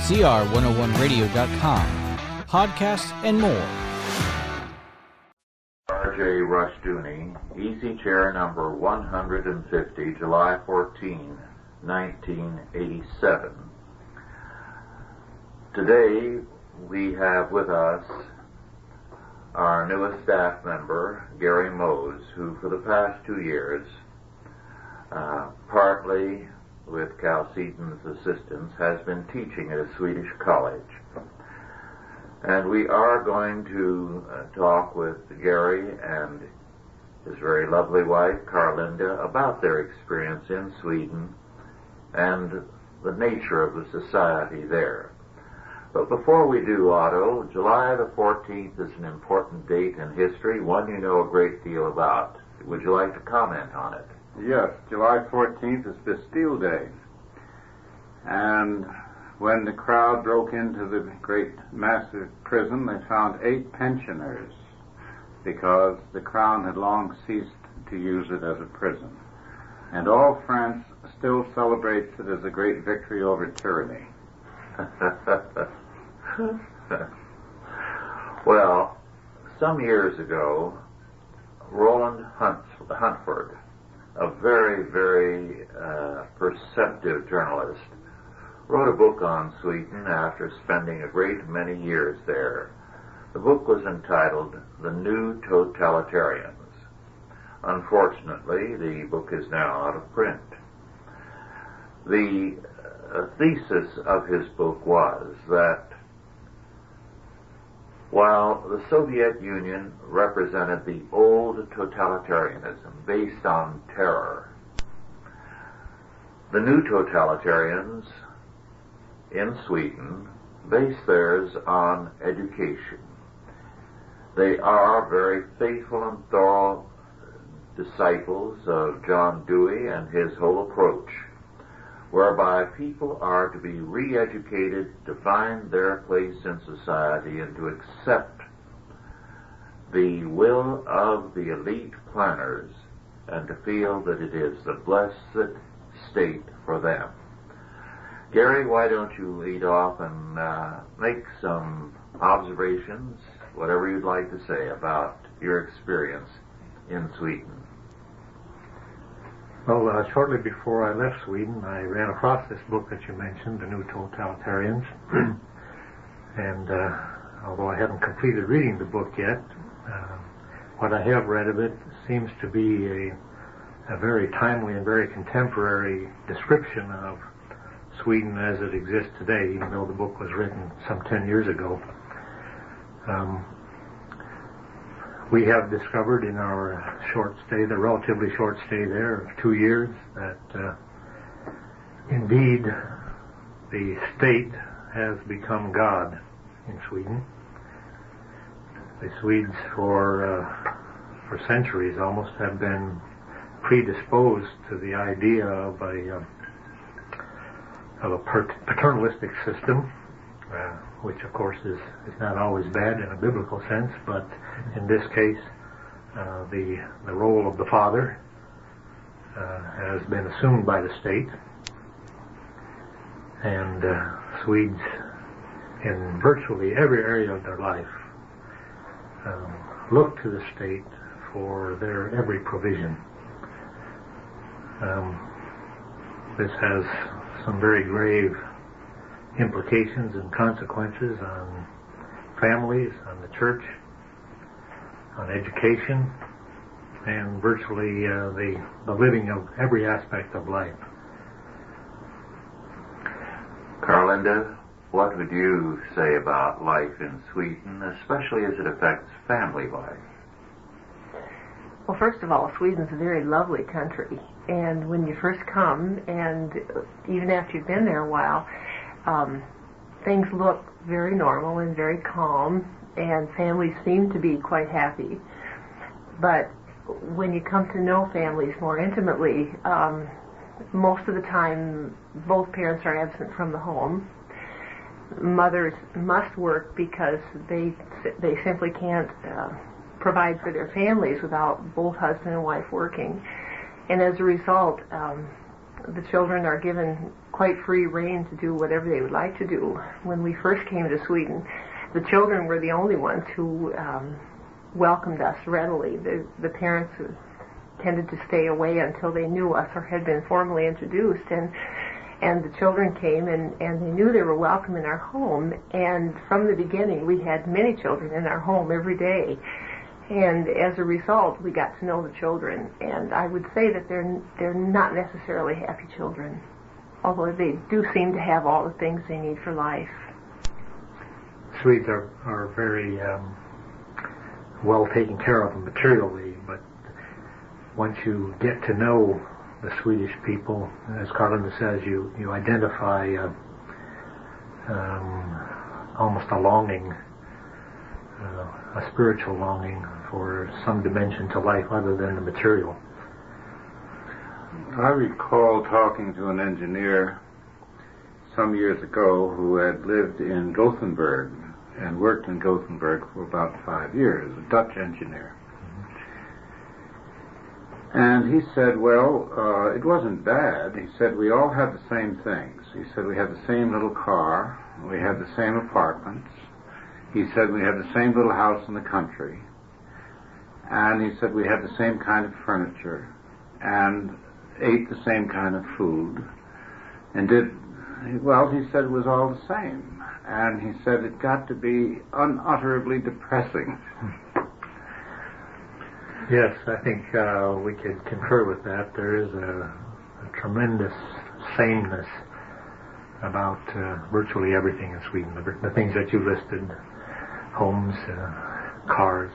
CR101radio.com, podcasts, and more. R.J. Rushdoony, Easy Chair number 150, July 14, 1987. Today we have with us our newest staff member, Gary Mose, who for the past 2 years, partly with Cal Seaton's assistance, has been teaching at a Swedish college. And we are going to talk with Gary and his very lovely wife, Carlinda, about their experience in Sweden and the nature of the society there. But before we do, Otto, July the 14th is an important date in history, one you know a great deal about. Would you like to comment on it? Yes, July 14th is Bastille Day. And when the crowd broke into the great massive prison, they found 8 pensioners because the crown had long ceased to use it as a prison. And all France still celebrates it as a great victory over tyranny. Well, some years ago, Roland Huntford, a very, very perceptive journalist, wrote a book on Sweden after spending a great many years there. The book was entitled The New Totalitarians. Unfortunately, the book is now out of print. The thesis of his book was that while the Soviet Union represented the old totalitarianism based on terror, the new totalitarians in Sweden base theirs on education. They are very faithful and thorough disciples of John Dewey and his whole approach, whereby people are to be re-educated to find their place in society and to accept the will of the elite planners and to feel that it is the blessed state for them. Gary, why don't you lead off and make some observations, whatever you'd like to say about your experience in Sweden. Well, shortly before I left Sweden, I ran across this book that you mentioned, The New Totalitarians. And although I haven't completed reading the book yet, what I have read of it seems to be a very timely and very contemporary description of Sweden as it exists today, even though the book was written some 10 years ago. We have discovered in our short stay, the relatively short stay there of 2 years, that indeed the state has become God in Sweden. The Swedes for centuries almost have been predisposed to the idea of a paternalistic system, which of course is not always bad in a biblical sense, but in this case the role of the father has been assumed by the state, and Swedes in virtually every area of their life look to the state for their every provision. This has some very grave implications and consequences on families, on the church, on education, and virtually the living of every aspect of life. Carlinda, what would you say about life in Sweden, especially as it affects family life? Well, first of all, Sweden's a very lovely country, and when you first come, and even after you've been there a while, things look very normal and very calm, and families seem to be quite happy. But when you come to know families more intimately, most of the time both parents are absent from the home. Mothers must work because they simply can't provide for their families without both husband and wife working. And as a result, the children are given quite free rein to do whatever they would like to do. When we first came to Sweden, the children were the only ones who welcomed us readily. The parents tended to stay away until they knew us or had been formally introduced, and the children came and they knew they were welcome in our home, and from the beginning we had many children in our home every day, and as a result we got to know the children, and I would say that they're not necessarily happy children, although they do seem to have all the things they need for life. Swedes are very well taken care of materially, but once you get to know the Swedish people, as Carlinda says, you identify almost a longing, a spiritual longing for some dimension to life other than the material. I recall talking to an engineer some years ago who had lived in Gothenburg and worked in Gothenburg for about 5 years, a Dutch engineer. And he said, well, it wasn't bad. He said, we all had the same things. He said, we had the same little car, we had the same apartments. He said, we had the same little house in the country. And he said, we had the same kind of furniture and ate the same kind of food and he said it was all the same. And he said it got to be unutterably depressing. Yes, I think we could concur with that. There is a tremendous sameness about virtually everything in Sweden. The things that you listed, homes, cars,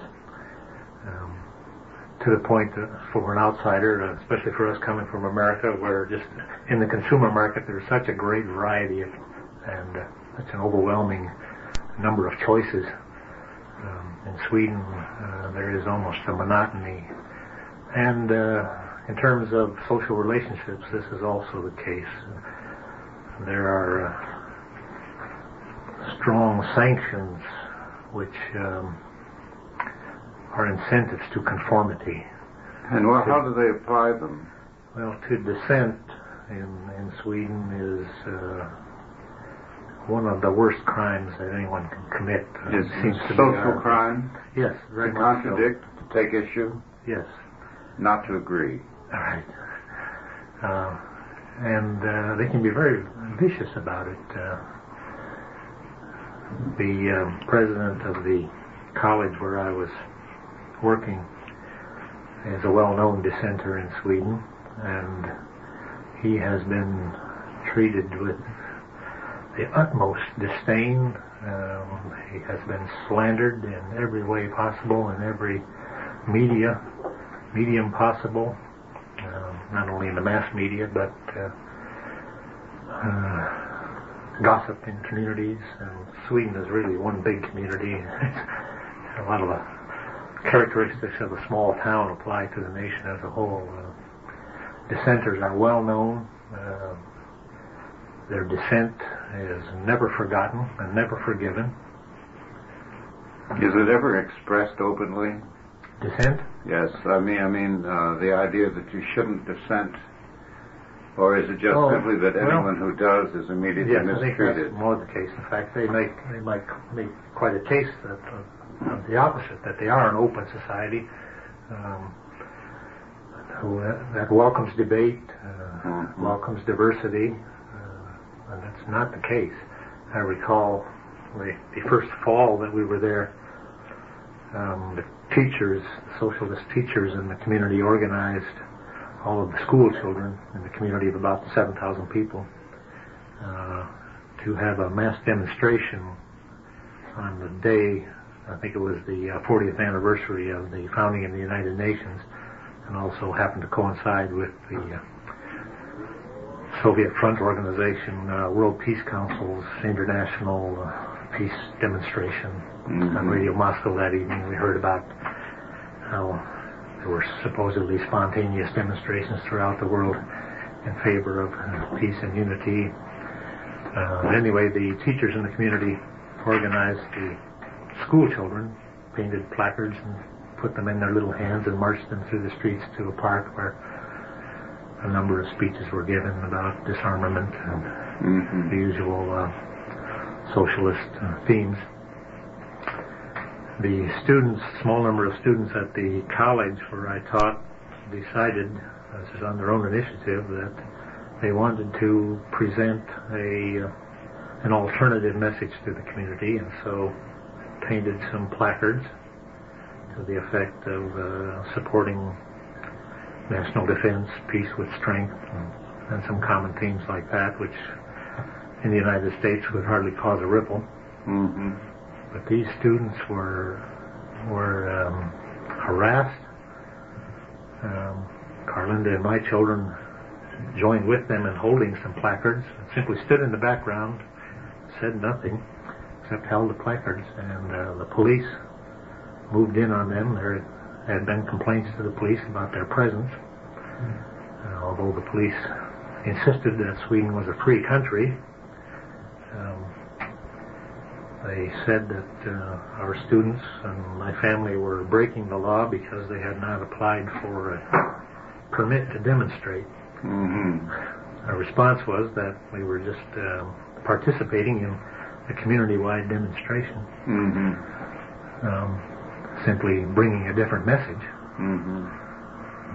to the point that for an outsider, especially for us coming from America, where just in the consumer market there's such a great variety and such an overwhelming number of choices. In Sweden, there is almost a monotony. And in terms of social relationships, this is also the case. There are strong sanctions which are incentives to conformity. And how do they apply them? Well, to dissent in Sweden is one of the worst crimes that anyone can commit. Is social crime? Yes, very to much contradict, so. to take issue? Yes. Not to agree. All right. And they can be very vicious about it. The president of the college where I was working is a well-known dissenter in Sweden, and he has been treated with the utmost disdain. He has been slandered in every way possible, in every medium possible, not only in the mass media, but gossip in communities. And Sweden is really one big community. A lot of the characteristics of a small town apply to the nation as a whole. Dissenters are well known. Their dissent is never forgotten and never forgiven. Is it ever expressed openly? Dissent? Yes. I mean, the idea that you shouldn't dissent, or is it just simply that anyone who does is immediately mistreated? Yes, I think that's more the case. In fact, they might make quite a case of the opposite, that they are an open society that welcomes debate, welcomes diversity, and that's not the case. I recall the first fall that we were there, the teachers, socialist teachers in the community organized all of the school children in the community of about 7,000 people to have a mass demonstration on the day, I think it was the 40th anniversary of the founding of the United Nations, and also happened to coincide with the Soviet Front Organization, World Peace Council's international peace demonstration. On Radio Moscow that evening we heard about how there were supposedly spontaneous demonstrations throughout the world in favor of peace and unity. Anyway, the teachers in the community organized the school children, painted placards and put them in their little hands and marched them through the streets to a park where a number of speeches were given about disarmament and the usual socialist themes. The students, small number of students at the college where I taught, decided, this is on their own initiative, that they wanted to present an alternative message to the community, and so painted some placards to the effect of supporting national defense, peace with strength, and some common themes like that, which in the United States would hardly cause a ripple. But these students were harassed. Carlinda and my children joined with them in holding some placards, simply stood in the background, said nothing, except held the placards, and the police moved in on them. There had been complaints to the police about their presence. Although the police insisted that Sweden was a free country, they said that our students and my family were breaking the law because they had not applied for a permit to demonstrate. Our response was that we were just participating in a community-wide demonstration, simply bringing a different message.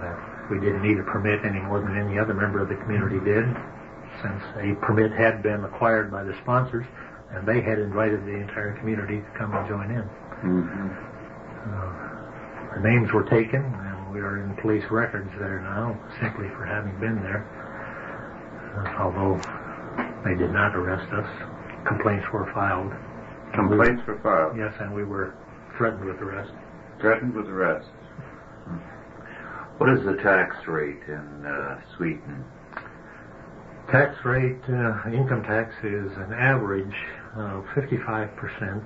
That we didn't need a permit any more than any other member of the community did, since a permit had been acquired by the sponsors, and they had invited the entire community to come and join in. Our names were taken, and we are in police records there now, simply for having been there. Although they did not arrest us, complaints were filed. Complaints were filed? Yes, and we were threatened with arrest. Threatened with arrest. What is the tax rate in Sweden? Tax rate, income tax is an average of 55%,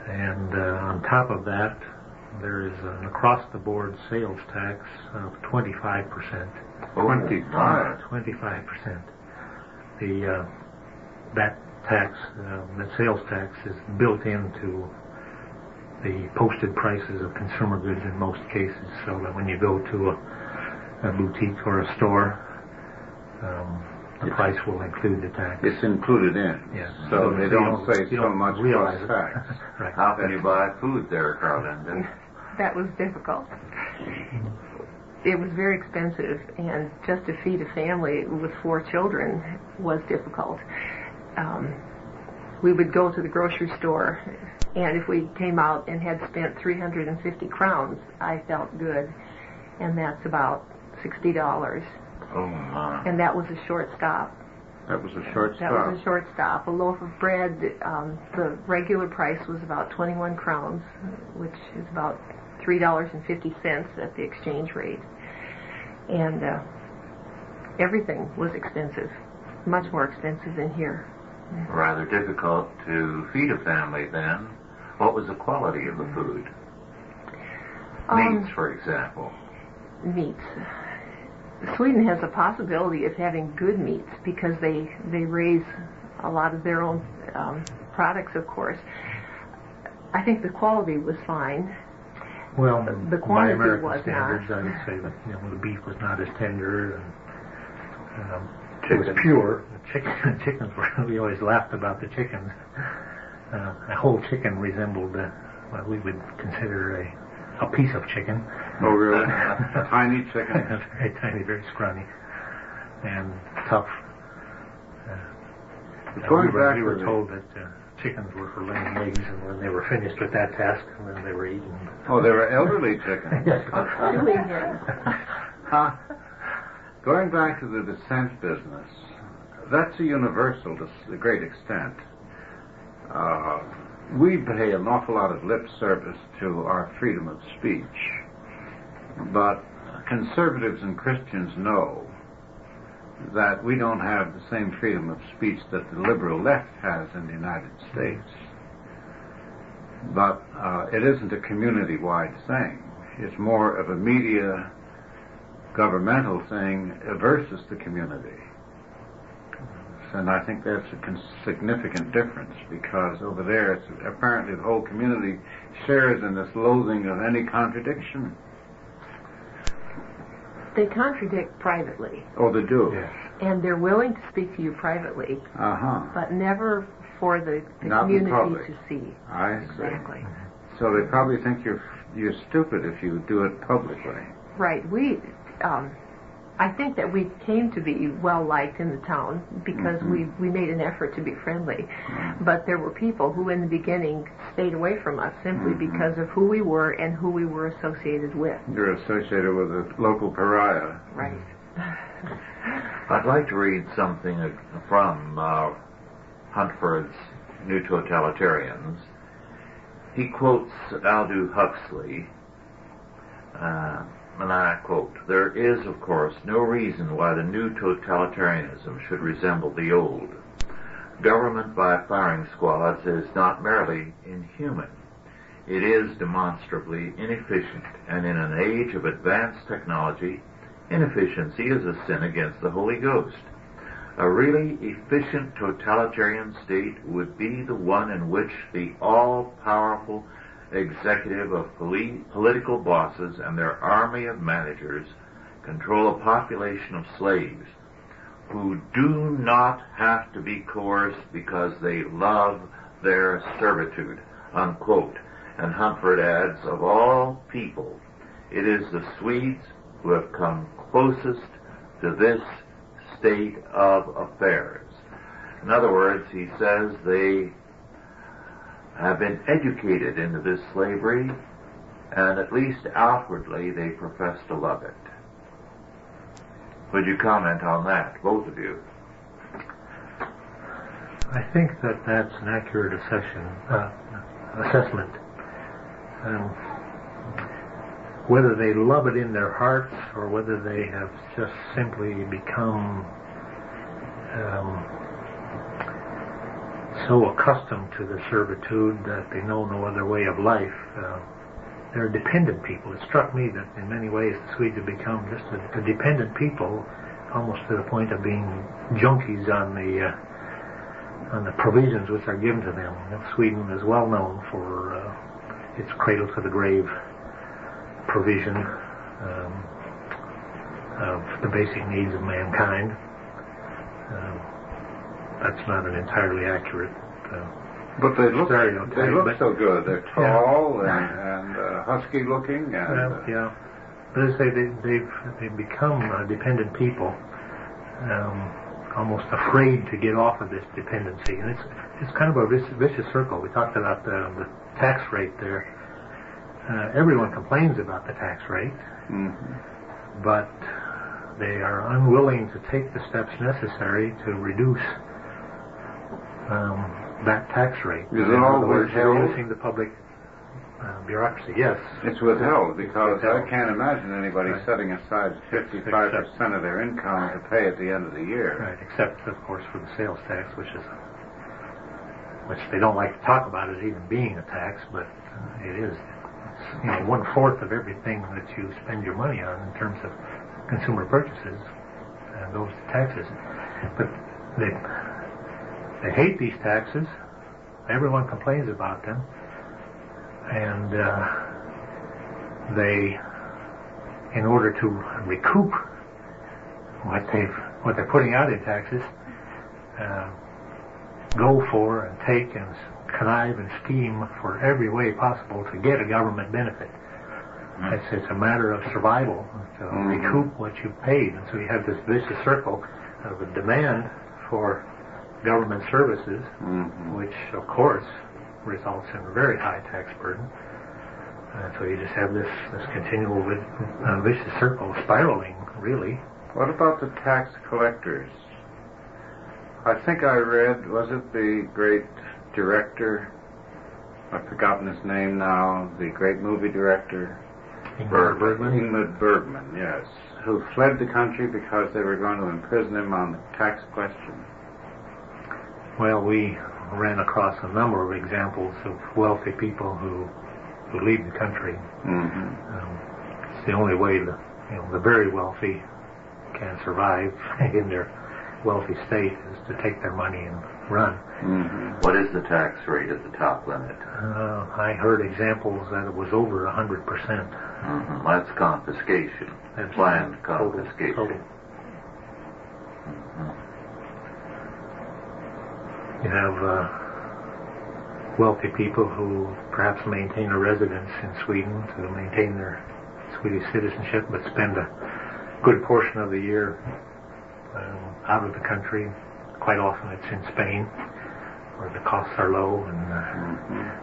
and on top of that, there is an across-the-board sales tax of 25%. 25%. That tax, the sales tax, is built into the posted prices of consumer goods in most cases, so that when you go to a boutique or a store, the price will include the tax. It's included in. Yes. So they don't say so much plus tax. Right. How can you buy food there, Carlinda? That was difficult. It was very expensive, and just to feed a family with 4 children was difficult. We would go to the grocery store, and if we came out and had spent 350 crowns, I felt good, and that's about $60. Oh, my. And that was a short stop. That was a short stop. That was a short stop. A loaf of bread, the regular price was about 21 crowns, which is about $3.50 at the exchange rate. And everything was expensive, much more expensive than here. Rather difficult to feed a family then. What was the quality of the food? Meats, for example. Meats. Sweden has a possibility of having good meats because they raise a lot of their own products, of course. I think the quality was fine. Well, the by quantity American was standards, not. I would say that the beef was not as tender, and it was pure. The chickens were. We always laughed about the chickens. A whole chicken resembled what we would consider a piece of chicken. Oh, really? A tiny chicken? Very tiny, very scrawny, and tough. We were told that chickens were for laying eggs, and when they were finished with that task, then they were eaten. Oh, they were elderly chickens. Going back to the dissent business, that's a universal to a great extent. We pay an awful lot of lip service to our freedom of speech, but conservatives and Christians know that we don't have the same freedom of speech that the liberal left has in the United States. But it isn't a community-wide thing. It's more of a media, governmental thing versus the community. And I think that's a significant difference, because over there, it's apparently the whole community shares in this loathing of any contradiction. They contradict privately. Oh, they do? Yes. And they're willing to speak to you privately, but never for the community to see. I see. Exactly. So they probably think you're stupid if you do it publicly. Right. I think that we came to be well liked in the town because we made an effort to be friendly. But there were people who in the beginning stayed away from us simply because of who we were and who we were associated with. You're associated with a local pariah. Right. I'd like to read something from Huntford's New Totalitarians. He quotes Aldous Huxley, and I quote, "There is, of course, no reason why the new totalitarianism should resemble the old. Government by firing squads is not merely inhuman. It is demonstrably inefficient, and in an age of advanced technology, inefficiency is a sin against the Holy Ghost. A really efficient totalitarian state would be the one in which the all-powerful executive of political bosses and their army of managers control a population of slaves who do not have to be coerced because they love their servitude," unquote. And Huntford adds, "Of all people, it is the Swedes who have come closest to this state of affairs." In other words, he says they have been educated into this slavery, and at least outwardly they profess to love it. Would you comment on that, both of you? I think that that's an accurate assessment. Whether they love it in their hearts or whether they have just simply become so accustomed to the servitude that they know no other way of life, they're dependent people. It struck me that in many ways the Swedes have become just a dependent people, almost to the point of being junkies on the provisions which are given to them. Sweden is well known for its cradle to the grave provision of the basic needs of mankind. That's not an entirely accurate but they look stereotype. So good. They're tall and husky looking. And, yeah. But as I say, they've become dependent people, almost afraid to get off of this dependency. And it's kind of a vicious circle. We talked about the tax rate there. Everyone complains about the tax rate, but they are unwilling to take the steps necessary to reduce that tax rate. Is it all withheld? Reducing the public bureaucracy, yes. It's withheld because I can't imagine anybody setting aside 55% of their income to pay at the end of the year. Right, except, of course, for the sales tax, which they don't like to talk about as even being a tax, but it is. It's 1/4 of everything that you spend your money on in terms of consumer purchases goes to taxes. But they hate these taxes. Everyone complains about them, and they, in order to recoup what they're putting out in taxes, go for and take and connive and scheme for every way possible to get a government benefit. It's a matter of survival to recoup what you've paid, and so you have this vicious circle of a demand for government services, which of course results in a very high tax burden. And so you just have this continual vicious circle spiraling, really. What about the tax collectors? I think I read, was it the great director, I've forgotten his name now, the great movie director, Ingmar Bergman, yes, who fled the country because they were going to imprison him on the tax question. Well, we ran across a number of examples of wealthy people who leave the country. It's the only way the very wealthy can survive in their wealthy state is to take their money and run. Mm-hmm. What is the tax rate at the top limit? I heard examples that it was over 100%. Mm-hmm. That's confiscation. That's planned confiscation. Total. You have wealthy people who perhaps maintain a residence in Sweden to maintain their Swedish citizenship, but spend a good portion of the year out of the country. Quite often it's in Spain, where the costs are low and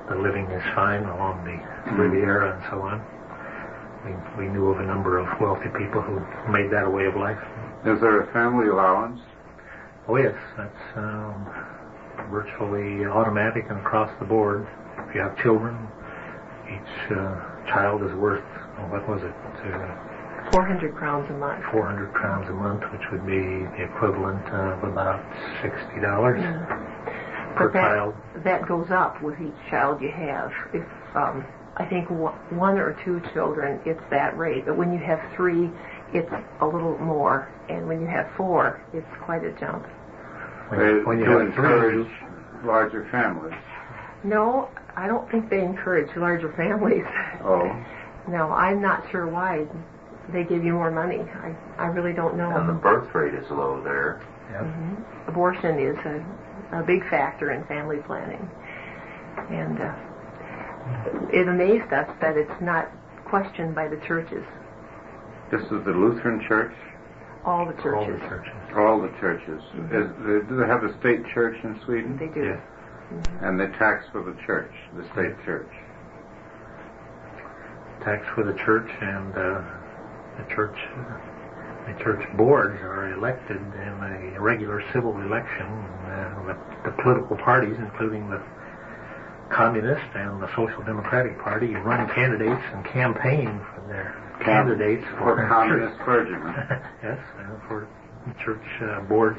the living is fine along the Riviera and so on. We knew of a number of wealthy people who made that a way of life. Is there a family allowance? Oh yes, that's virtually automatic and across the board. If you have children, each child is worth, what was it? 400 crowns a month. 400 crowns a month, which would be the equivalent of about $60 per child. That goes up with each child you have. If I think one or two children, it's that rate. But when you have three, it's a little more. And when you have four, it's quite a jump. When you encourage larger families. No, I don't think they encourage larger families. Oh. No, I'm not sure why they give you more money. I really don't know. And the birth rate is low there. Yep. Mm-hmm. Abortion is a big factor in family planning. And it amazed us that it's not questioned by the churches. This is the Lutheran Church? All the churches. All the churches. All the churches. Mm-hmm. Do they have a state church in Sweden? They do. Yes. Mm-hmm. And they tax for the church, the state church. Tax for the church, and the church boards are elected in a regular civil election. The political parties, including the Communist and the Social Democratic Party, run candidates and campaign for their candidates for communist clergymen. Yes, for the church boards,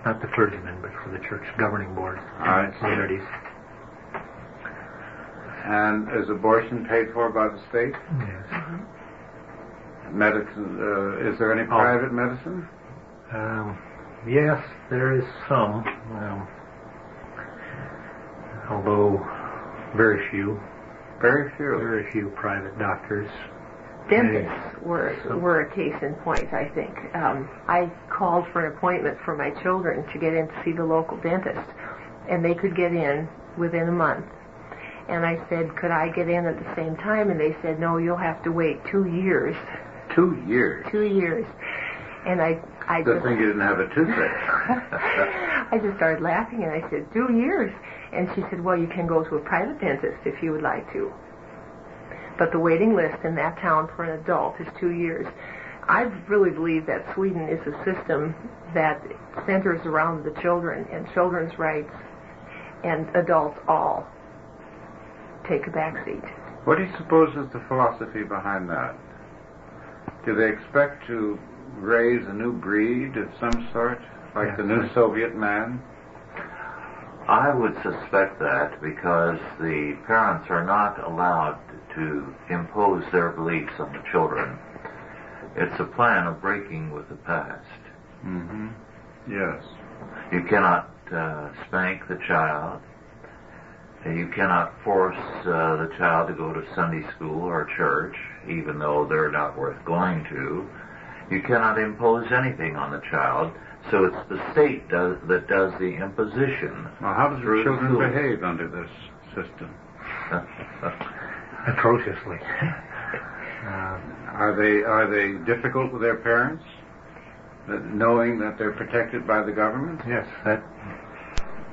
not the clergymen, but for the church governing boards in communities. And is abortion paid for by the state? Yes. Mm-hmm. Medicine, is there any private medicine? Yes, there is some, although very few. Very few. Very few private doctors. Dentists were a case in point, I think. I called for an appointment for my children to get in to see the local dentist, and they could get in within a month. And I said, could I get in at the same time? And they said, no, you'll have to wait 2 years. 2 years? 2 years. And I Good thing you didn't have a toothache. I just started laughing, and I said, 2 years? And she said, well, you can go to a private dentist if you would like to. But the waiting list in that town for an adult is 2 years. I really believe that Sweden is a system that centers around the children and children's rights, and adults all take a back seat. What do you suppose is the philosophy behind that? Do they expect to raise a new breed of some sort, like the new Soviet man? I would suspect that because the parents are not allowed to impose their beliefs on the children. It's a plan of breaking with the past. Mm-hmm. Yes. You cannot spank the child. You cannot force the child to go to Sunday school or church, even though they're not worth going to. You cannot impose anything on the child, so it's the state that does the imposition. Well, how does the children behave under this system? Atrociously. Are they difficult with their parents, knowing that they're protected by the government? Yes, that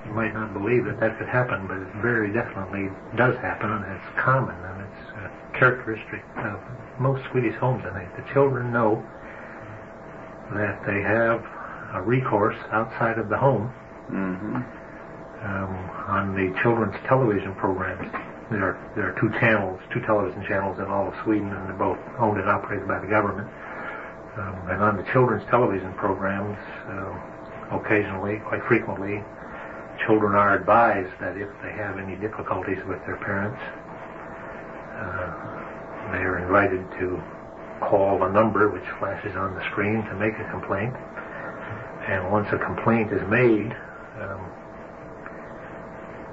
you might not believe that could happen, but it very definitely does happen, and it's common, and it's characteristic of most Swedish homes. I think the children know that they have a recourse outside of the home. Mm-hmm. On the children's television programs. There are two television channels in all of Sweden, and they're both owned and operated by the government. And on the children's television programs, occasionally, quite frequently, children are advised that if they have any difficulties with their parents, they are invited to call a number which flashes on the screen to make a complaint. And once a complaint is made,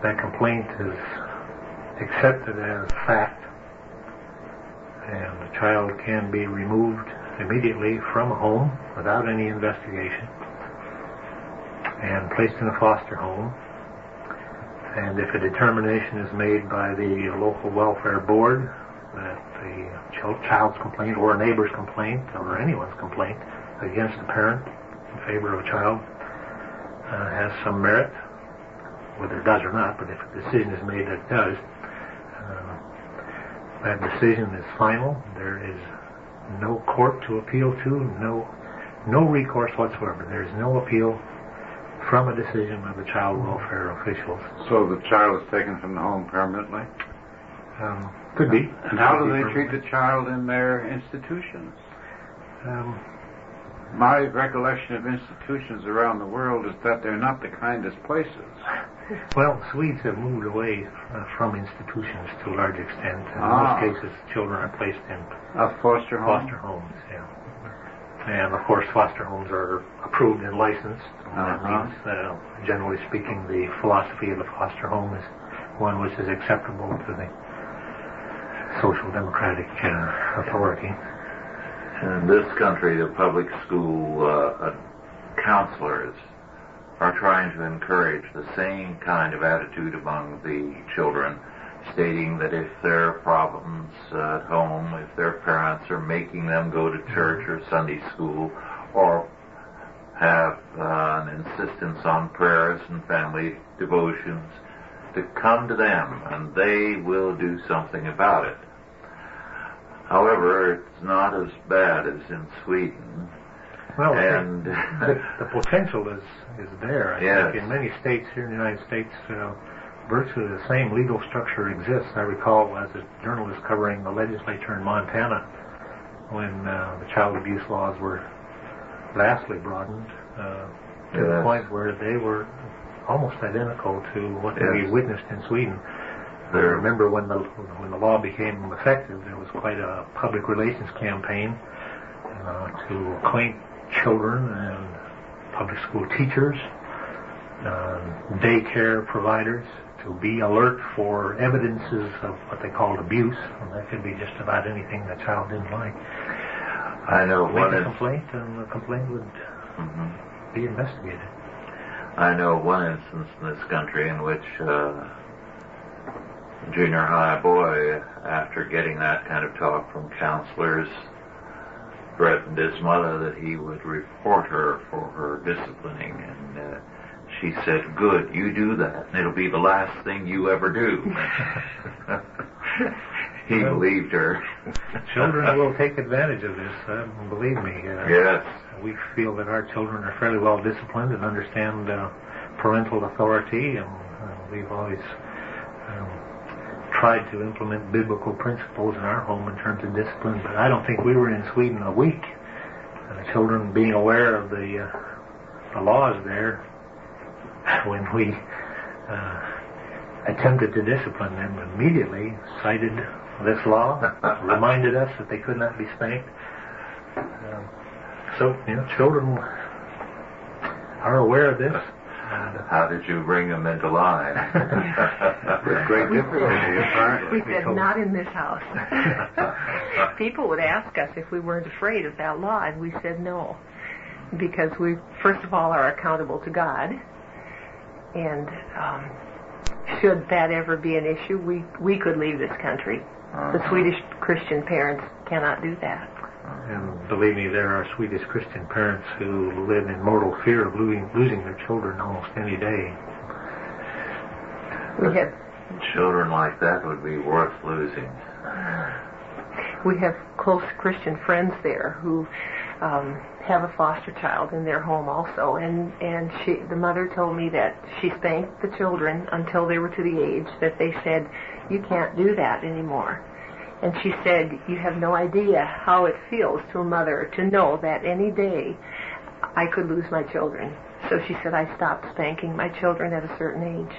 that complaint is accepted as fact, and the child can be removed immediately from a home without any investigation and placed in a foster home. And if a determination is made by the local welfare board that the child's complaint or a neighbor's complaint or anyone's complaint against a parent in favor of a child has some merit, whether it does or not, but if a decision is made that it does, that decision is final. There is no court to appeal to, no recourse whatsoever. There is no appeal from a decision of the child welfare officials. So the child is taken from the home permanently? Could be. And how do they treat the child in their institutions? My recollection of institutions around the world is that they're not the kindest places. Well, Swedes have moved away from institutions to a large extent. In most cases, children are placed in foster homes. Foster homes, yeah. And of course, foster homes are approved and licensed. That means, generally speaking, the philosophy of the foster home is one which is acceptable to the social democratic authority. In this country, the public school counselors are trying to encourage the same kind of attitude among the children, stating that if there are problems at home, if their parents are making them go to church or Sunday school, or have an insistence on prayers and family devotions, to come to them and they will do something about it. However, it's not as bad as in Sweden. Well, and the potential is there. I think in many states here in the United States, virtually the same legal structure exists. I recall as a journalist covering the legislature in Montana when the child abuse laws were vastly broadened to the point where they were almost identical to what we witnessed in Sweden. I remember when the law became effective, there was quite a public relations campaign to acquaint children and public school teachers, daycare providers, to be alert for evidences of what they called abuse, and that could be just about anything the child didn't like. I know make a complaint, and the complaint would be investigated. I know one instance in this country in which junior high boy, after getting that kind of talk from counselors, threatened his mother that he would report her for her disciplining, and she said, "Good, you do that, and it'll be the last thing you ever do." He believed her. Children will take advantage of this, believe me. Yes. We feel that our children are fairly well disciplined and understand parental authority, and we've always tried to implement biblical principles in our home in terms of discipline, but I don't think we were in Sweden a week. Children being aware of the laws there, when we attempted to discipline them, immediately cited this law, reminded us that they could not be spanked. So, children are aware of this. How did you bring them into line? With great difficulty, apparently. We said, not in this house. People would ask us if we weren't afraid of that law, and we said no. Because we, first of all, are accountable to God. And should that ever be an issue, we could leave this country. The Swedish Christian parents cannot do that. And believe me, there are Swedish Christian parents who live in mortal fear of losing their children almost any day. We have children like that would be worth losing. We have close Christian friends there who have a foster child in their home also, and the mother told me that she spanked the children until they were to the age that they said, "You can't do that anymore." And she said, "You have no idea how it feels to a mother to know that any day I could lose my children." So she said, "I stopped spanking my children at a certain age."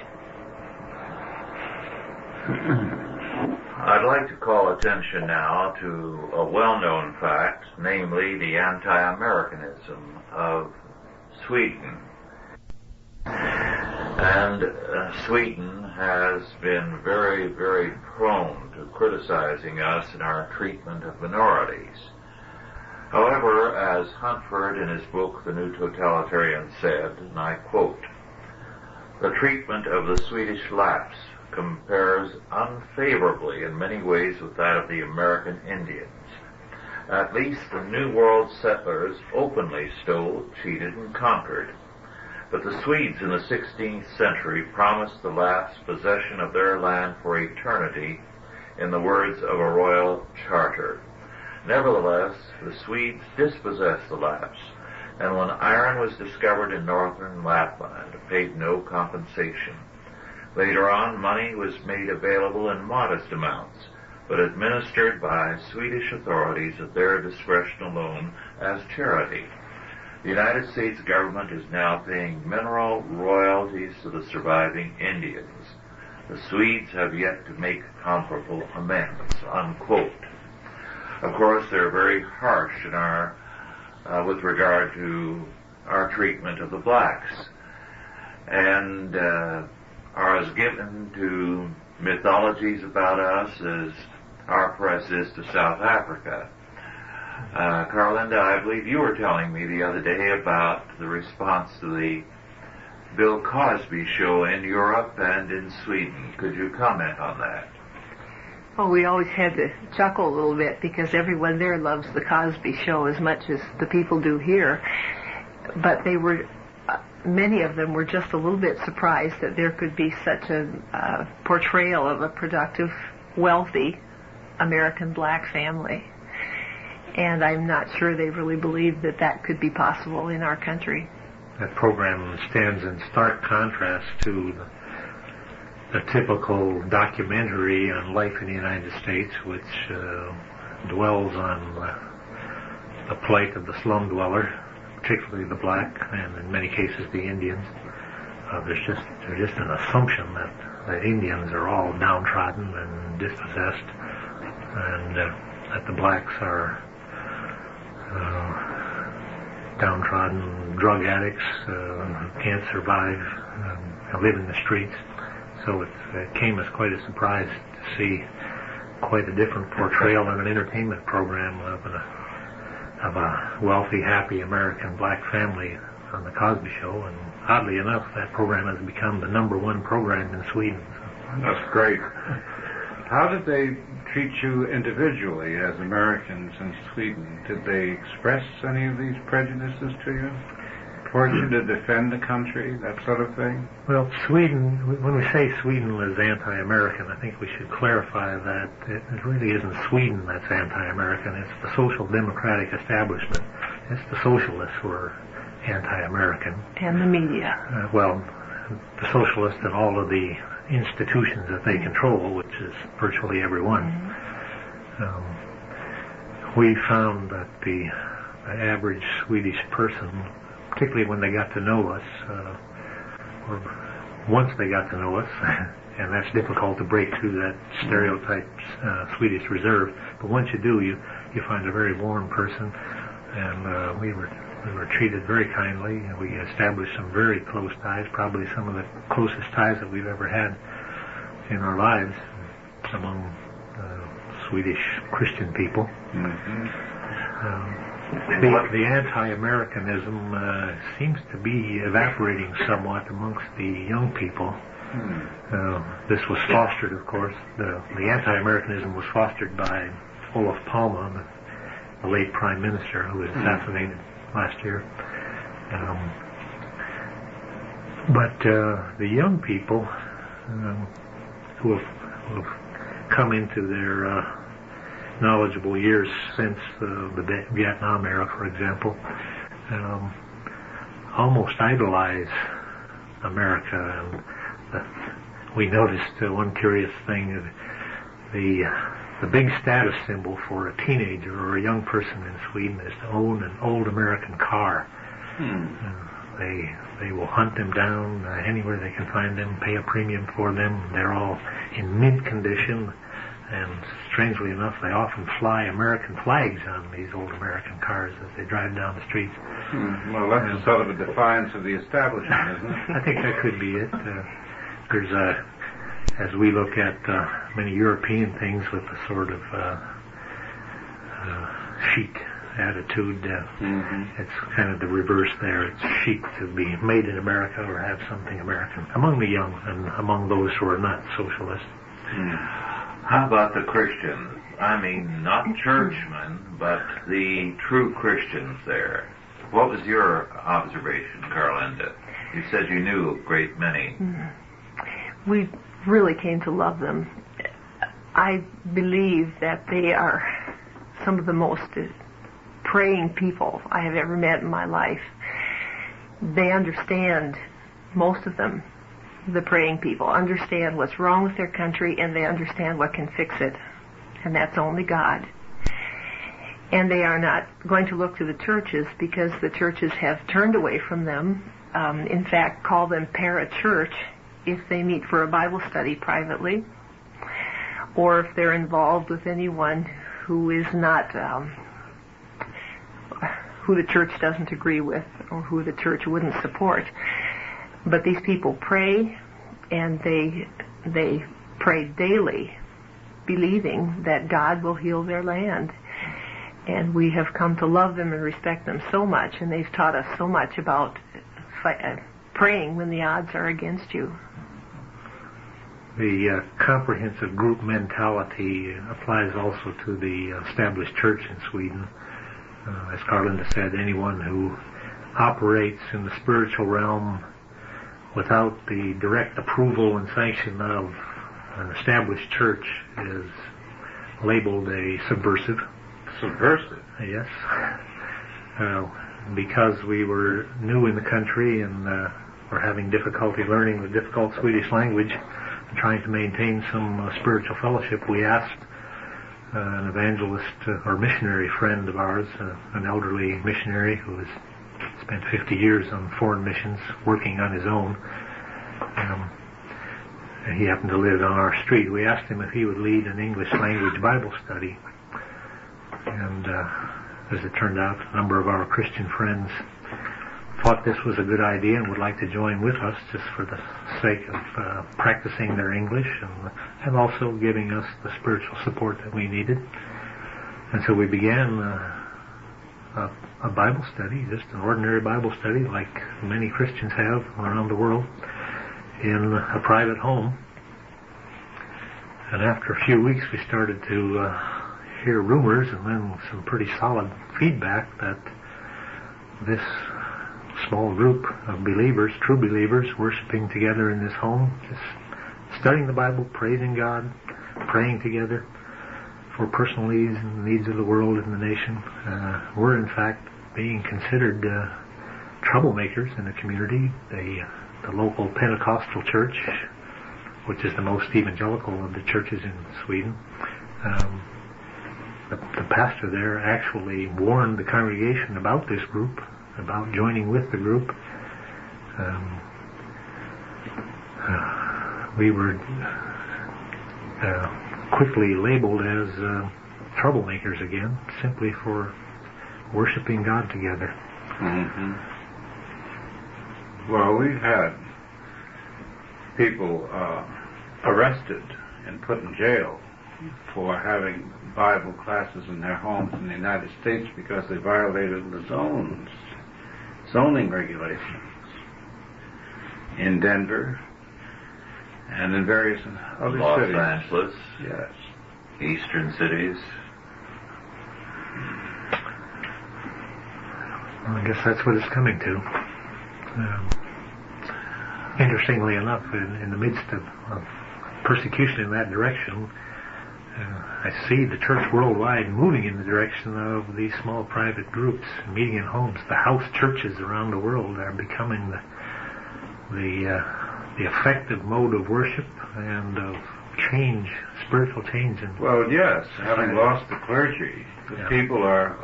I'd like to call attention now to a well-known fact, namely the anti-Americanism of Sweden. And Sweden has been very, very prone to criticizing us in our treatment of minorities. However, as Huntford in his book, The New Totalitarian, said, and I quote, "The treatment of the Swedish Lapps compares unfavorably in many ways with that of the American Indians. At least the New World settlers openly stole, cheated, and conquered. But the Swedes in the 16th century promised the Lapps possession of their land for eternity in the words of a royal charter. Nevertheless, the Swedes dispossessed the Lapps, and when iron was discovered in northern Lapland, paid no compensation. Later on, money was made available in modest amounts, but administered by Swedish authorities at their discretion alone as charity. The United States government is now paying mineral royalties to the surviving Indians. The Swedes have yet to make comparable amends," unquote. Of course, they're very harsh in our, with regard to our treatment of the blacks, and are as given to mythologies about us as our press is to South Africa. Carlinda, I believe you were telling me the other day about the response to the Bill Cosby show in Europe and in Sweden. Could you comment on that? Well, we always had to chuckle a little bit because everyone there loves the Cosby show as much as the people do here. But they were, many of them were just a little bit surprised that there could be such a portrayal of a productive, wealthy American black family. And I'm not sure they really believed that that could be possible in our country. That program stands in stark contrast to the typical documentary on life in the United States, which dwells on the plight of the slum dweller, particularly the black, and in many cases the Indians. There's just an assumption that Indians are all downtrodden and dispossessed, and that the blacks are downtrodden drug addicts who can't survive, live in the streets. So it came as quite a surprise to see quite a different portrayal in an entertainment program of a wealthy, happy American black family on the Cosby Show. And oddly enough, that program has become the #1 program in Sweden. That's great. How did they treat you individually as Americans in Sweden? Did they express any of these prejudices to you? Force you to defend the country, that sort of thing? Well, Sweden, when we say Sweden was anti-American, I think we should clarify that it really isn't Sweden that's anti-American. It's the social democratic establishment. It's the socialists who are anti-American. And the media. Well, the socialists and all of the institutions that they control, which is virtually every one. We found that the average Swedish person, particularly when they got to know us, or once they got to know us, and that's difficult to break through that stereotype Swedish reserve, but once you do, you find a very warm person, and we were treated very kindly, and we established some very close ties, probably some of the closest ties that we've ever had in our lives among Swedish Christian people. The anti-Americanism seems to be evaporating somewhat amongst the young people. This was fostered, of course, the anti-Americanism was fostered by Olof Palme, the late Prime Minister, who was assassinated last year. But the young people who have come into their knowledgeable years since the Vietnam era, for example, almost idolize America. And we noticed one curious thing: the big status symbol for a teenager or a young person in Sweden is to own an old American car. They will hunt them down anywhere they can find them, pay a premium for them. They're all in mint condition. And strangely enough, they often fly American flags on these old American cars as they drive down the streets. Well, that's sort of a defiance of the establishment, isn't it? I think that could be it. There's as we look at many European things with a sort of chic attitude, it's kind of the reverse there. It's chic to be made in America or have something American among the young and among those who are not socialists. How about the Christians? I mean, not churchmen, but the true Christians there. What was your observation, Carlinda? You said you knew a great many. We really came to love them. I believe that they are some of the most praying people I have ever met in my life. They understand, most of them, the praying people, understand what's wrong with their country, and they understand what can fix it. And that's only God. And they are not going to look to the churches because the churches have turned away from them. In fact, call them para-church if they meet for a Bible study privately, or if they're involved with anyone who is not, who the church doesn't agree with, or who the church wouldn't support. But these people pray, and they pray daily, believing that God will heal their land. And we have come to love them and respect them so much, and they've taught us so much about praying when the odds are against you. The comprehensive group mentality applies also to the established church in Sweden. As Carlinda said, anyone who operates in the spiritual realm without the direct approval and sanction of an established church is labeled a subversive. Subversive? Yes. Because we were new in the country and were having difficulty learning the difficult Swedish language and trying to maintain some spiritual fellowship, we asked an evangelist or missionary friend of ours, an elderly missionary who has spent 50 years on foreign missions working on his own. And he happened to live on our street. We asked him if he would lead an English language Bible study. And as it turned out, a number of our Christian friends thought this was a good idea and would like to join with us just for the sake of practicing their English and also giving us the spiritual support that we needed. And so we began a Bible study, just an ordinary Bible study like many Christians have around the world, in a private home. And after a few weeks we started to hear rumors and then some pretty solid feedback that this small group of believers, true believers, worshiping together in this home, just studying the Bible, praising God, praying together for personal needs and the needs of the world and the nation, were in fact being considered troublemakers in the community. The local Pentecostal church, which is the most evangelical of the churches in Sweden, the pastor there actually warned the congregation about this group, about joining with the group. We were quickly labeled as troublemakers again, simply for worshiping God together. Well, we've had people arrested and put in jail for having Bible classes in their homes in the United States because they violated the zoning regulations in Denver and in various other cities. Los Angeles. Yes. Eastern cities. Well, I guess that's what it's coming to. Interestingly enough, in the midst of persecution in that direction, I see the church worldwide moving in the direction of these small private groups meeting in homes. The house churches around the world are becoming the effective mode of worship and of change, spiritual change. Well, yes, having lost the clergy, the people are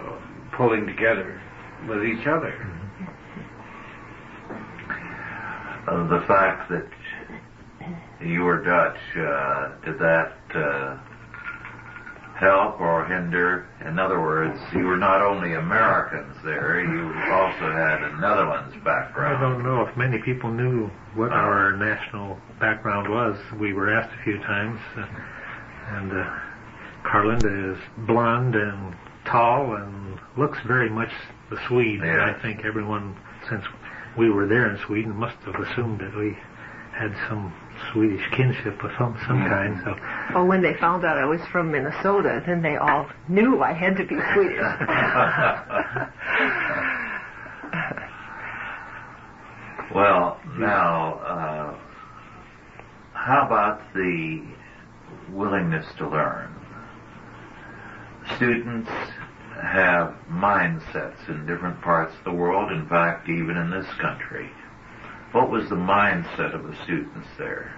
pulling together with each other. The fact that you were Dutch, did that help or hinder? In other words, you were not only Americans there, you also had a Netherlands background. I don't know if many people knew what our national background was. We were asked a few times, and Carlinda is blonde and tall and looks very much the Swede. Yeah. I think everyone, since we were there in Sweden, must have assumed that we had some Swedish kinship of some kind. So, well, when they found out I was from Minnesota, then they all knew I had to be Swedish. Well, now, how about the willingness to learn? Students have mindsets in different parts of the world, in fact, even in this country. What was the mindset of the students there?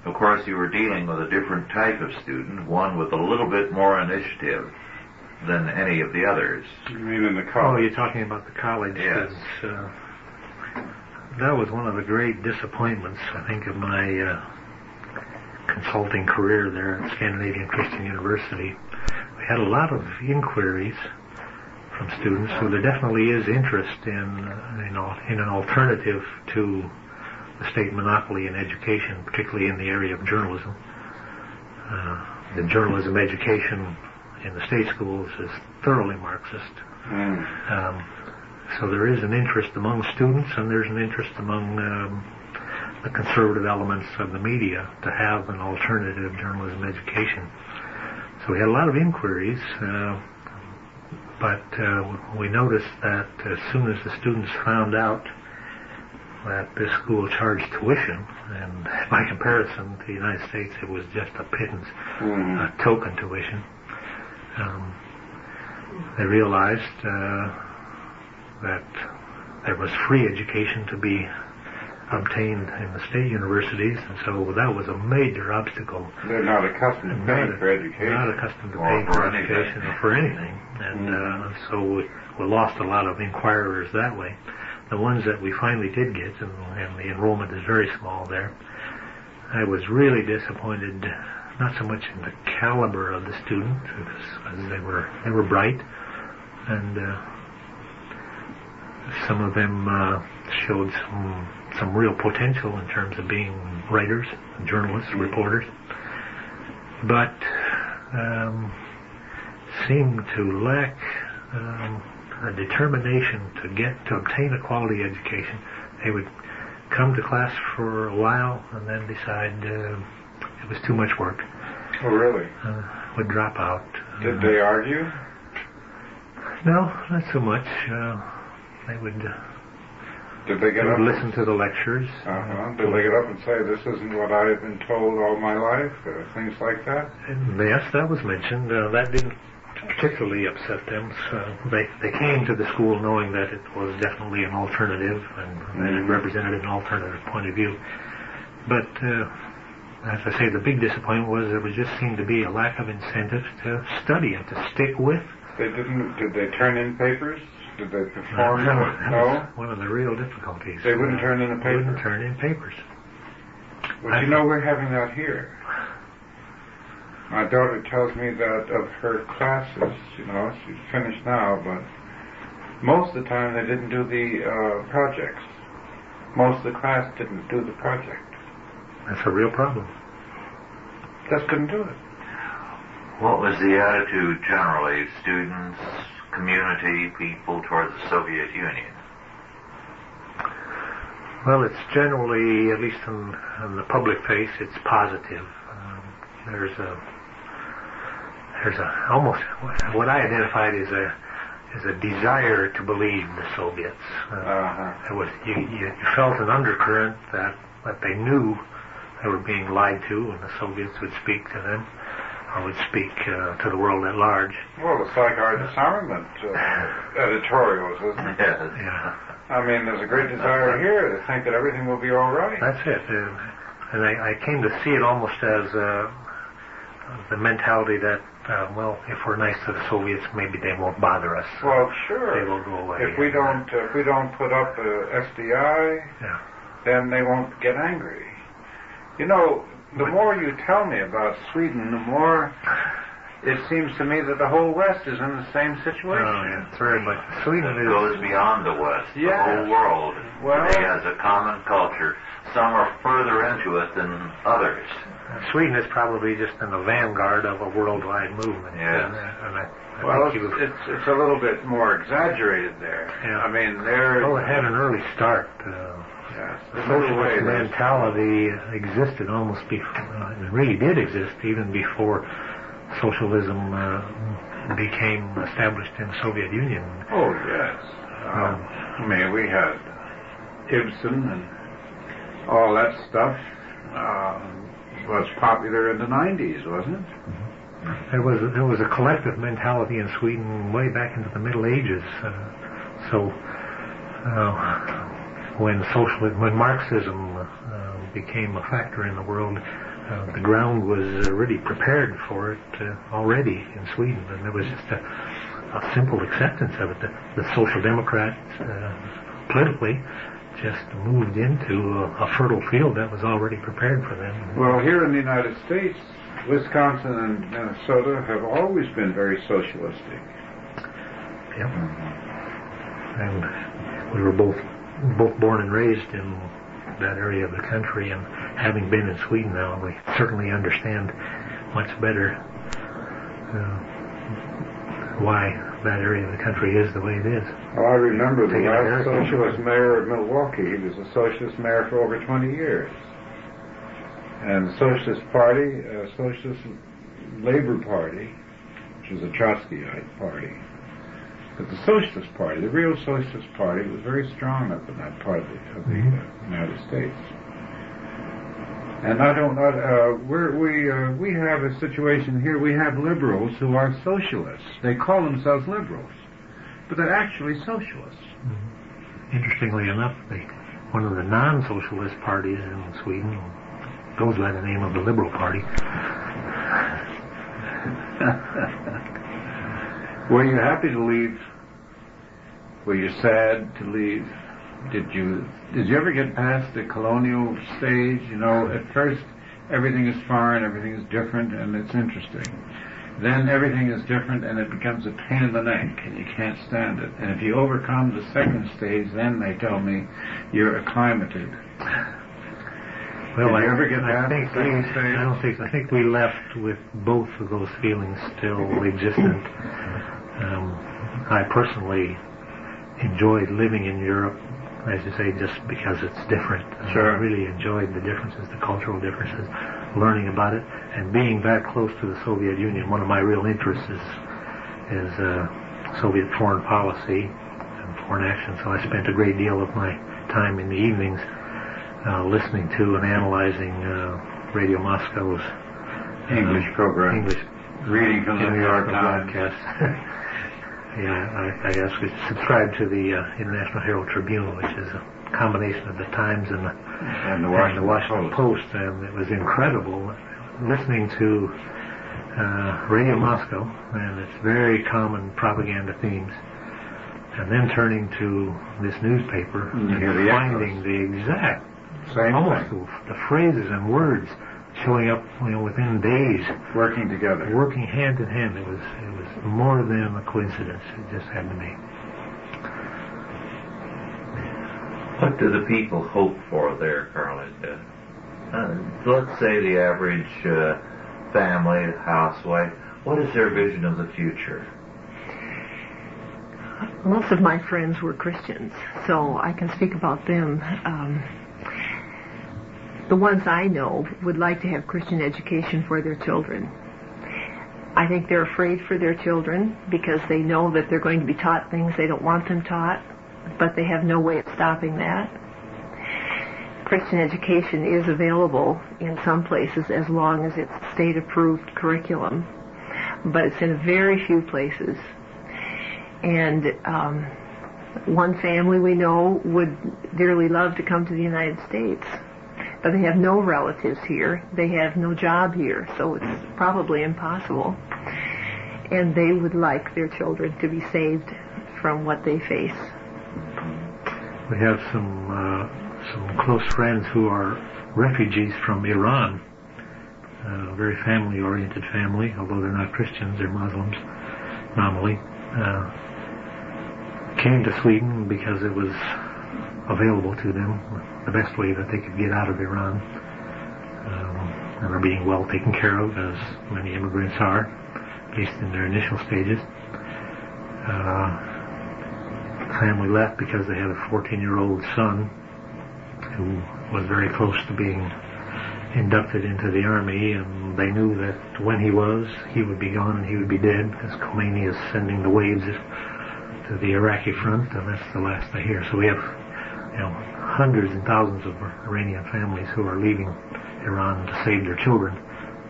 Of course, you were dealing with a different type of student, one with a little bit more initiative than any of the others. You mean in the oh, college? you're talking about the college Yes. students. That was one of the great disappointments, I think, of my consulting career there at Scandinavian Christian University. We had a lot of inquiries from students, so there definitely is interest in an alternative to the state monopoly in education, particularly in the area of journalism. The journalism education in the state schools is thoroughly Marxist. So there is an interest among students, and there's an interest among the conservative elements of the media to have an alternative journalism education. So we had a lot of inquiries, but we noticed that as soon as the students found out that this school charged tuition, and by comparison to the United States it was just a pittance, a token tuition, they realized that there was free education to be obtained in the state universities, and so that was a major obstacle. They're not accustomed to paying for education. Not accustomed to paying for education or for anything, and so we lost a lot of inquirers that way. The ones that we finally did get, and the enrollment is very small there, I was really disappointed, not so much in the caliber of the students, because they were bright, and some of them showed some real potential in terms of being writers, journalists, reporters, but seemed to lack a determination to obtain a quality education. They would come to class for a while and then decide it was too much work. Oh, really? Would drop out. Did they argue? No, not so much. They would. Did they get up? Listen to the lectures. Did they get up and say, "This isn't what I've been told all my life"? Things like that. And yes, that was mentioned. That didn't particularly upset them. So they came to the school knowing that it was definitely an alternative and that it represented an alternative point of view. But as I say, the big disappointment was there just seemed to be a lack of incentive to study and to stick with. They didn't. Did they turn in papers? Did they perform? That was one of the real difficulties. They wouldn't turn in the papers? Wouldn't turn in papers. Well, we're having that here. My daughter tells me that of her classes, she's finished now, but most of the time they didn't do the projects. Most of the class didn't do the project. That's a real problem. Just couldn't do it. What was the attitude generally, students, community, people, towards the Soviet Union? Well, it's generally, at least in the public face, it's positive. There's a almost what I identified as a desire to believe the Soviets. It was you felt an undercurrent that they knew they were being lied to, and the Soviets would speak to them, or would speak to the world at large. Well, it's like our disarmament editorials, isn't it? Yes. Yeah. I mean, there's a great desire here to think that everything will be all right. That's it. And I came to see it almost as the mentality that, if we're nice to the Soviets, maybe they won't bother us. Well, sure. They will go away. If we don't put up SDI, then they won't get angry. The more you tell me about Sweden, the more it seems to me that the whole West is in the same situation. Oh, yeah, it's very much. Sweden It goes beyond the West. Yeah. The whole world today has a common culture. Some are further into it than others. Sweden is probably just in the vanguard of a worldwide movement. Yes. And I Well, think it's a little bit more exaggerated there. Yeah. I mean, they're... Well, it had an early start. Yes, The socialist mentality existed almost before, it really did exist even before socialism became established in the Soviet Union. Oh, yes. I mean, we had Ibsen and all that stuff was popular in the 90s, wasn't it? There was a collective mentality in Sweden way back into the Middle Ages. When Marxism became a factor in the world, the ground was really prepared for it already in Sweden, and there was just a simple acceptance of it. The Social Democrats politically just moved into a fertile field that was already prepared for them. Well, here in the United States, Wisconsin and Minnesota have always been very socialistic. Yep. And we were both born and raised in that area of the country, and having been in Sweden now, we certainly understand much better why that area of the country is the way it is. Well, I remember the last socialist mayor of Milwaukee. He was a socialist mayor for over 20 years. And the Socialist Party, Socialist Labor Party, which was a Trotskyite party, but the Socialist Party, the real Socialist Party, was very strong up in that part of the United States. And I don't know, we have a situation here, we have liberals who are socialists. They call themselves liberals, but they're actually socialists. Mm-hmm. Interestingly enough, one of the non-socialist parties in Sweden goes by the name of the Liberal Party. Were you happy to leave? Were you sad to leave? Did you ever get past the colonial stage? You know, at first everything is foreign, everything is different, and it's interesting. Then everything is different, and it becomes a pain in the neck, and you can't stand it. And if you overcome the second stage, then they tell me you're acclimated. Well, Did you ever get past the second stage? I think we left with both of those feelings still existent. I personally enjoyed living in Europe, as you say, just because it's different. Sure. I really enjoyed the differences, the cultural differences, learning about it, and being that close to the Soviet Union. One of my real interests is Soviet foreign policy and foreign action, so I spent a great deal of my time in the evenings listening to and analyzing Radio Moscow's English program. Reading from the New York Times. Yeah, I guess we subscribe to the International Herald Tribune, which is a combination of the Times and the Washington Post, and it was incredible listening to Radio Moscow and its very common propaganda themes, and then turning to this newspaper and finding the exact, almost the phrases and words showing up, within days, working together, working hand in hand. It was more than a coincidence. It just had to be. What do the people hope for there, Carlinda? Let's say the average family, housewife. What is their vision of the future? Most of my friends were Christians, so I can speak about them. The ones I know would like to have Christian education for their children. I think they're afraid for their children because they know that they're going to be taught things they don't want them taught, but they have no way of stopping that. Christian education is available in some places as long as it's state-approved curriculum, but it's in very few places. And one family we know would dearly love to come to the United States, but they have no relatives here. They have no job here, so it's probably impossible. And they would like their children to be saved from what they face. We have some close friends who are refugees from Iran, very family-oriented family, although they're not Christians, they're Muslims, nominally. Came to Sweden because it was available to them, the best way that they could get out of Iran, and are being well taken care of, as many immigrants are, at least in their initial stages. The family left because they had a 14-year-old son who was very close to being inducted into the army, and they knew that when he would be gone and he would be dead, because Khomeini is sending the waves to the Iraqi front, and that's the last they hear. So we have, hundreds and thousands of Iranian families who are leaving Iran to save their children.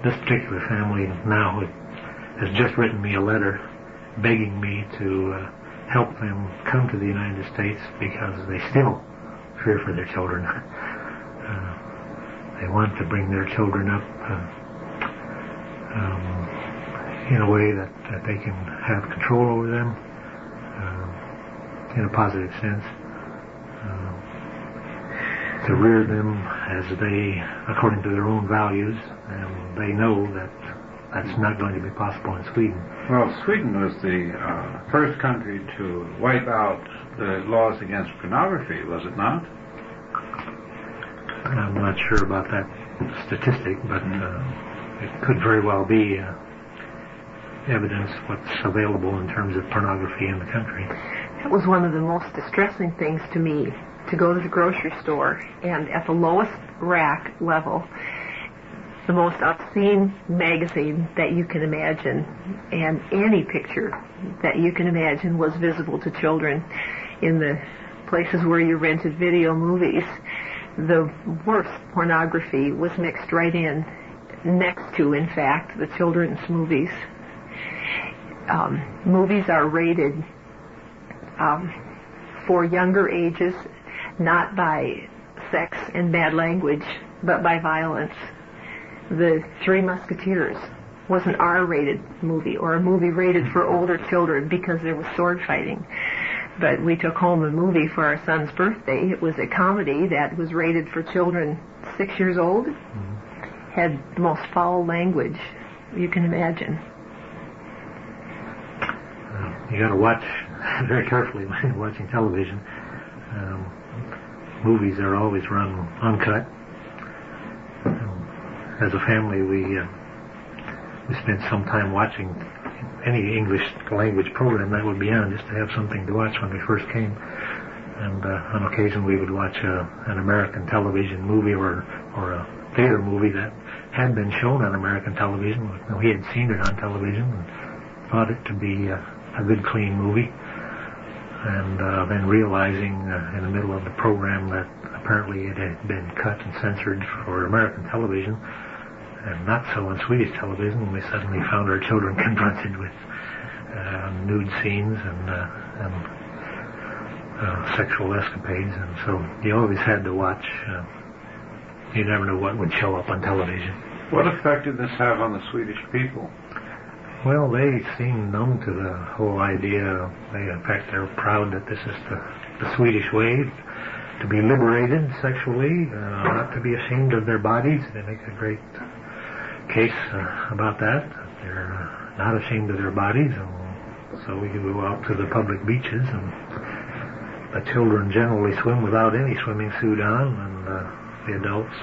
This particular family now has just written me a letter begging me to help them come to the United States because they still fear for their children. They want to bring their children up in a way that they can have control over them in a positive sense, to rear them as they, according to their own values, and they know that that's not going to be possible in Sweden. Well, Sweden was the first country to wipe out the laws against pornography, was it not? I'm not sure about that statistic, but it could very well be evidence what's available in terms of pornography in the country. That was one of the most distressing things to me, to go to the grocery store and at the lowest rack level, the most obscene magazine that you can imagine, and any picture that you can imagine was visible to children. In the places where you rented video movies, the worst pornography was mixed right in, next to, in fact, the children's movies. Movies are rated for younger ages, not by sex and bad language, but by violence. The Three Musketeers was an R-rated movie, or a movie rated for older children because there was sword fighting. But we took home a movie for our son's birthday. It was a comedy that was rated for children 6 years old. Had the most foul language you can imagine. You got to watch very carefully when you're watching television. Movies are always run uncut. As a family, we spent some time watching any English language program that would be on, just to have something to watch when we first came. And on occasion we would watch an American television movie or a theater movie that had been shown on American television. We had seen it on television and thought it to be a good, clean movie. And then realizing in the middle of the program that apparently it had been cut and censored for American television, and not so on Swedish television, we suddenly found our children confronted with nude scenes and sexual escapades, and so you always had to watch. You never knew what would show up on television. What effect did this have on the Swedish people? Well, they seem numb to the whole idea. In fact, they're proud that this is the Swedish way, to be liberated sexually, not to be ashamed of their bodies. They make a great case about that. They're not ashamed of their bodies, and so we can go out to the public beaches, and the children generally swim without any swimming suit on, and the adults,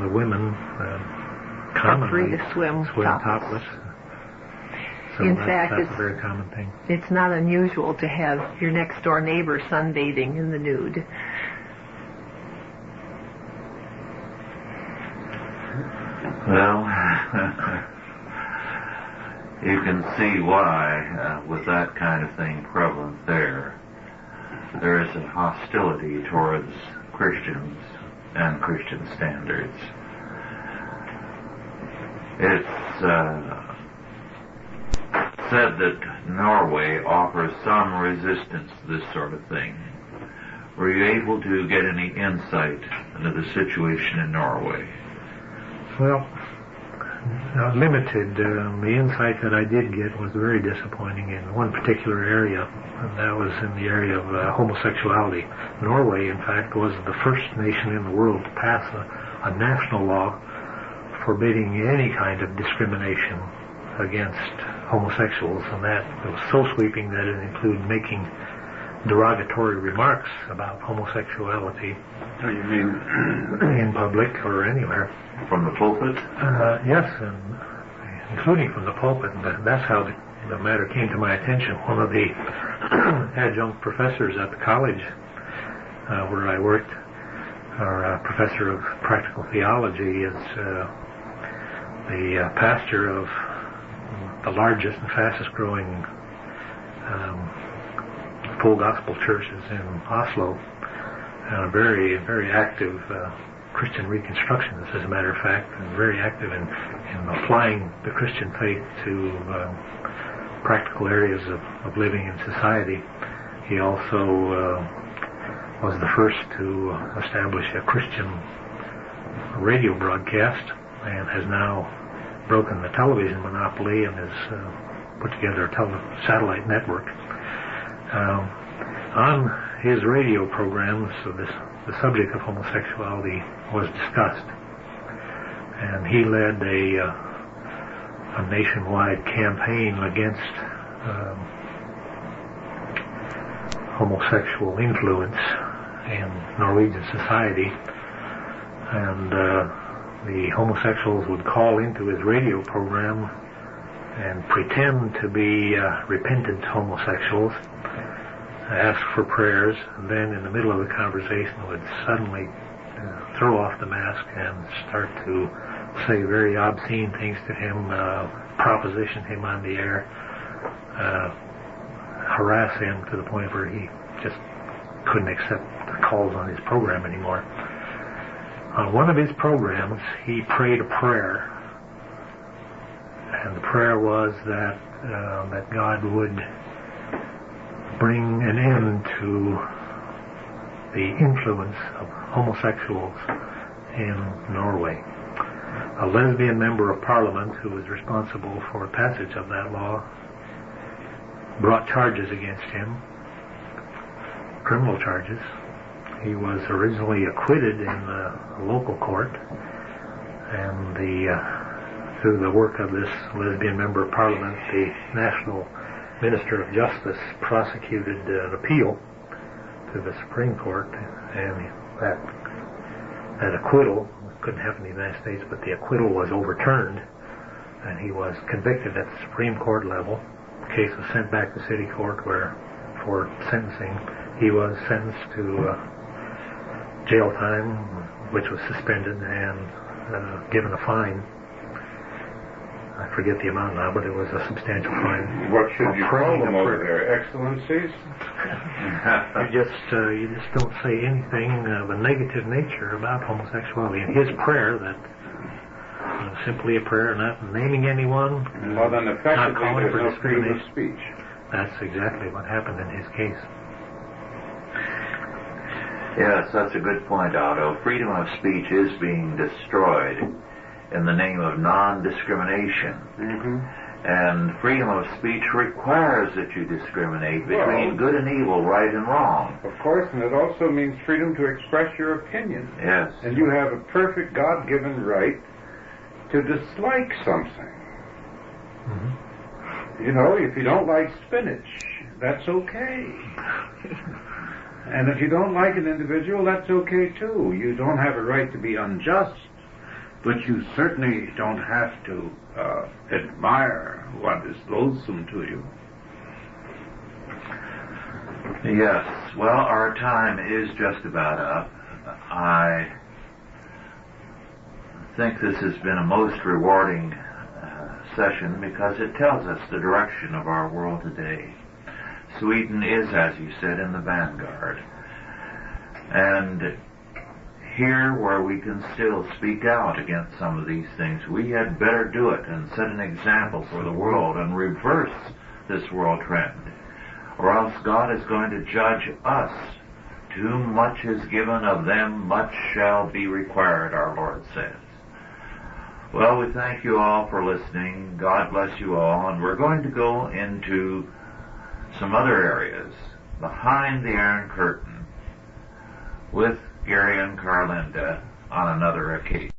the women, commonly swim topless. So in fact, that's a very common thing. It's not unusual to have your next door neighbor sunbathing in the nude. Well, you can see why, with that kind of thing prevalent there is a hostility towards Christians and Christian standards. It's said that Norway offers some resistance to this sort of thing. Were you able to get any insight into the situation in Norway? Well, limited. The insight that I did get was very disappointing in one particular area, and that was in the area of homosexuality. Norway, in fact, was the first nation in the world to pass a national law forbidding any kind of discrimination against homosexuals, and that it was so sweeping that it included making derogatory remarks about homosexuality. Oh, you mean in public or anywhere. From the pulpit? Yes, and including from the pulpit. That's how the matter came to my attention. One of the adjunct professors at the college where I worked, our professor of practical theology, is the pastor of the largest and fastest growing full gospel churches in Oslo, and a very, very active Christian reconstructionist, as a matter of fact, and very active in applying the Christian faith to practical areas of living in society. He also was the first to establish a Christian radio broadcast, and has now broken the television monopoly and has put together a satellite network. On his radio programs, the subject of homosexuality was discussed, and he led a nationwide campaign against homosexual influence in Norwegian society, and the homosexuals would call into his radio program and pretend to be repentant homosexuals, ask for prayers, and then in the middle of the conversation would suddenly throw off the mask and start to say very obscene things to him, proposition him on the air, harass him to the point where he just couldn't accept the calls on his program anymore. On one of his programs, he prayed a prayer, and the prayer was that God would bring an end to the influence of homosexuals in Norway. A lesbian member of parliament who was responsible for passage of that law brought charges against him, criminal charges. He was originally acquitted in a local court, and through the work of this lesbian member of parliament, the National Minister of Justice prosecuted an appeal to the Supreme Court, and that acquittal couldn't happen in the United States, but the acquittal was overturned, and he was convicted at the Supreme Court level. The case was sent back to city court, where, for sentencing, he was sentenced to jail time, which was suspended, and given a fine. I forget the amount now, but it was a substantial fine. What should you call them over there? Excellencies? You just don't say anything of a negative nature about homosexuality. And his prayer, that simply a prayer, not naming anyone, well, then not calling for no freedom of discrimination. speech. That's exactly what happened in his case. Yes, that's a good point, Otto. Freedom of speech is being destroyed in the name of non-discrimination. Mm-hmm. And freedom of speech requires that you discriminate between good and evil, right and wrong. Of course, and it also means freedom to express your opinion. Yes. And you have a perfect God-given right to dislike something. Mm-hmm. You know, if you don't like spinach, that's okay. And if you don't like an individual, that's okay too. You don't have a right to be unjust, but you certainly don't have to admire what is loathsome to you. Yes. Well, our time is just about up. I think this has been a most rewarding session because it tells us the direction of our world today. Sweden is, as you said, in the vanguard. And here, where we can still speak out against some of these things, we had better do it and set an example for the world and reverse this world trend. Or else God is going to judge us. Too much is given of them, much shall be required, our Lord says. Well, we thank you all for listening. God bless you all. And we're going to go into some other areas behind the Iron Curtain with Gary and Carlinda on another occasion.